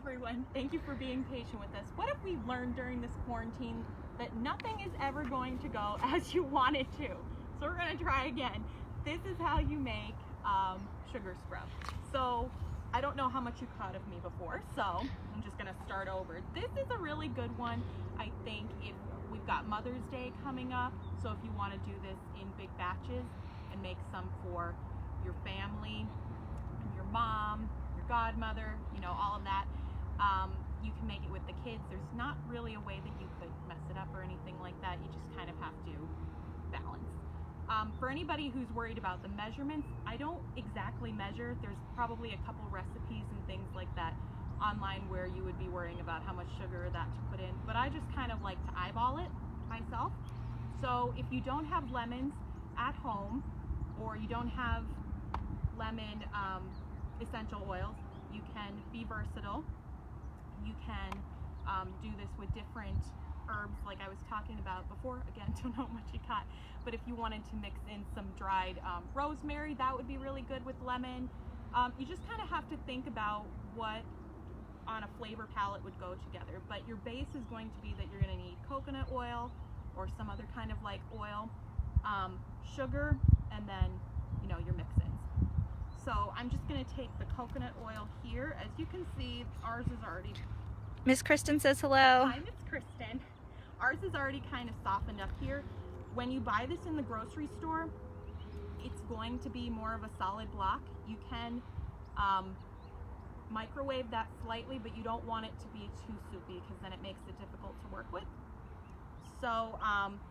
everyone. Thank you for being patient with us. What if we learned during this quarantine that nothing is ever going to go as you want it to? So we're going to try again. This is how you make sugar scrub. So I don't know how much you caught of me before, so I'm just going to start over. This is a really good one, I think, if we've got Mother's Day coming up. So if you want to do this in big batches and make some for your family, your mom, your godmother, you know, all of that, you can make it with the kids. There's not really a way that you could mess it up or anything like that. You just kind of have to balance. For anybody who's worried about the measurements, I don't exactly measure. There's probably a couple recipes and things like that online where you would be worrying about how much sugar or that to put in, but I just kind of like to eyeball it myself. So if you don't have lemons at home, or you don't have lemon essential oils, you can be versatile. You can do this with different herbs like I was talking about before. Again, don't know how much you caught, but if you wanted to mix in some dried rosemary, that would be really good with lemon. You just kind of have to think about what on a flavor palette would go together, but your base is going to be that you're going to need coconut oil or some other kind of like oil, sugar, and then, you know, your mix-ins. So I'm just going to take the coconut oil here. As you can see, ours is already... Miss Kristen says hello. Hi, Miss Kristen. Ours is already kind of softened up here. When you buy this in the grocery store, it's going to be more of a solid block. You can microwave that slightly, but you don't want it to be too soupy because then it makes it difficult to work with. So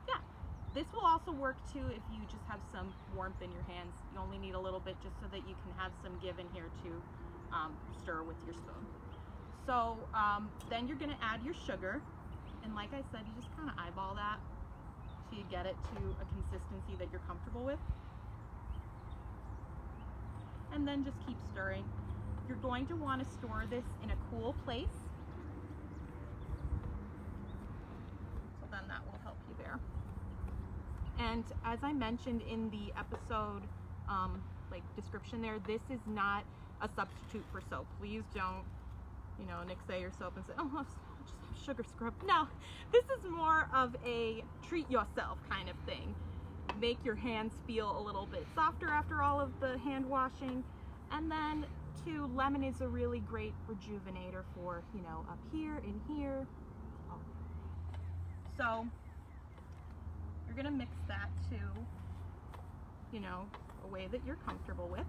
yeah, this will also work too if you just have some warmth in your hands. You only need a little bit just so that you can have some give in here to stir with your spoon. So then you're going to add your sugar, and like I said, you just kind of eyeball that so you get it to a consistency that you're comfortable with, and then just keep stirring. You're going to want to store this in a cool place, so then that will help you there. And as I mentioned in the episode like description there, this is not a substitute for soap. Please don't, you know, nixay your soap and say, oh, I'll just have sugar scrub. No, this is more of a treat yourself kind of thing. Make your hands feel a little bit softer after all of the hand washing. And then too, lemon is a really great rejuvenator for, you know, up here, in here. Oh. So you're gonna mix that to, you know, a way that you're comfortable with.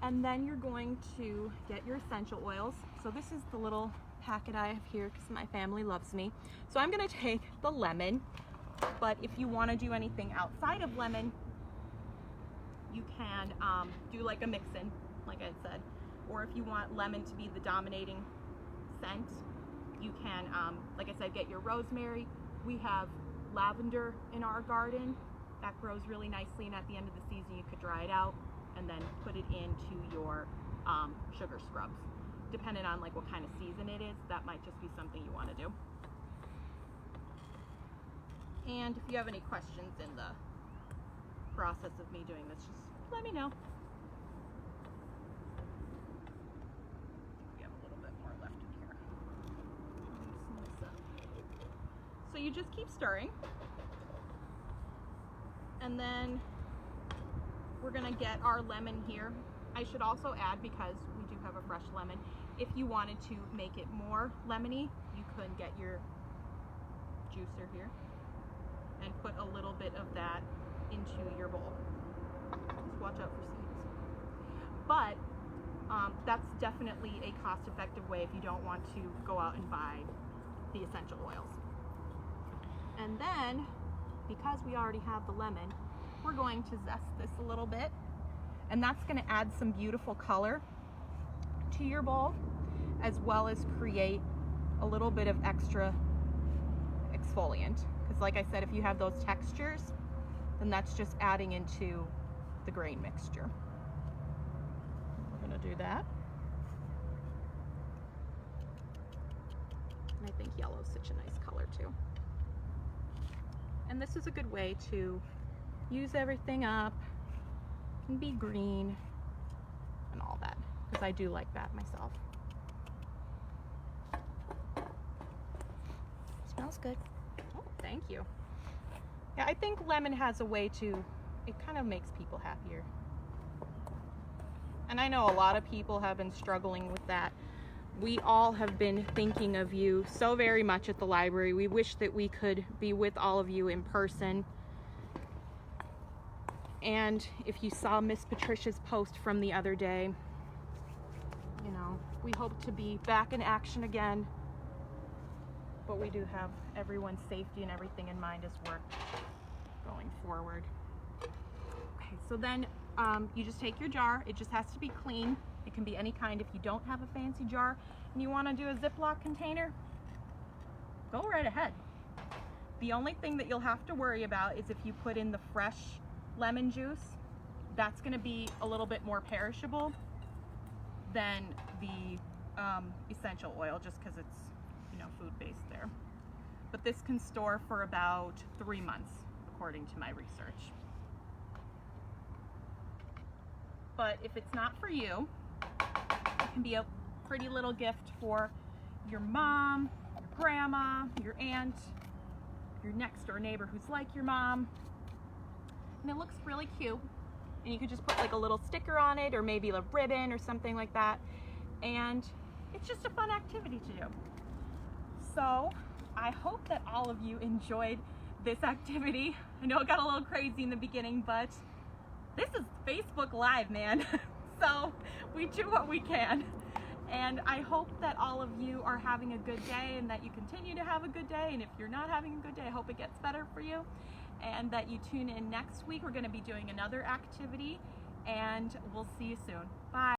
And then you're going to get your essential oils. So this is the little packet I have here because my family loves me. So I'm gonna take the lemon, but if you wanna do anything outside of lemon, you can do like a mix-in, like I said. Or if you want lemon to be the dominating scent, you can, like I said, get your rosemary. We have lavender in our garden. That grows really nicely, and at the end of the season you could dry it out and then put it into your sugar scrubs. Depending on like what kind of season it is, that might just be something you want to do. And if you have any questions in the process of me doing this, just let me know. We have a little bit more left in here. Loosen this up. So you just keep stirring, and then we're gonna get our lemon here. I should also add, because we do have a fresh lemon, if you wanted to make it more lemony, you could get your juicer here and put a little bit of that into your bowl. Just watch out for seeds. But that's definitely a cost-effective way if you don't want to go out and buy the essential oils. And then, because we already have the lemon, we're going to zest this a little bit, and that's going to add some beautiful color to your bowl, as well as create a little bit of extra exfoliant. Because like I said, if you have those textures, then that's just adding into the grain mixture. We're going to do that. And I think yellow is such a nice color too. And this is a good way to use everything up and be green and all that, because I do like that myself. smells good. Oh, thank you. Yeah, I think lemon has a way to, it kind of makes people happier. And I know a lot of people have been struggling with that. We all have been thinking of you so very much at the library. We wish that we could be with all of you in person. And if you saw Miss Patricia's post from the other day, you know, we hope to be back in action again. But we do have everyone's safety and everything in mind as we're going forward. Okay, so then you just take your jar. It just has to be clean. It can be any kind. If you don't have a fancy jar and you want to do a Ziploc container, go right ahead. The only thing that you'll have to worry about is if you put in the fresh lemon juice, that's going to be a little bit more perishable than the essential oil, just because it's, you know, food-based there. But this can store for about 3 months, according to my research. But if it's not for you, it can be a pretty little gift for your mom, your grandma, your aunt, your next door neighbor who's like your mom. And it looks really cute. And you could just put like a little sticker on it, or maybe a ribbon or something like that. And it's just a fun activity to do. So I hope that all of you enjoyed this activity. I know it got a little crazy in the beginning, but this is Facebook Live, man. So we do what we can. And I hope that all of you are having a good day and that you continue to have a good day. And if you're not having a good day, I hope it gets better for you. And that you tune in next week. We're going to be doing another activity, and we'll see you soon. Bye.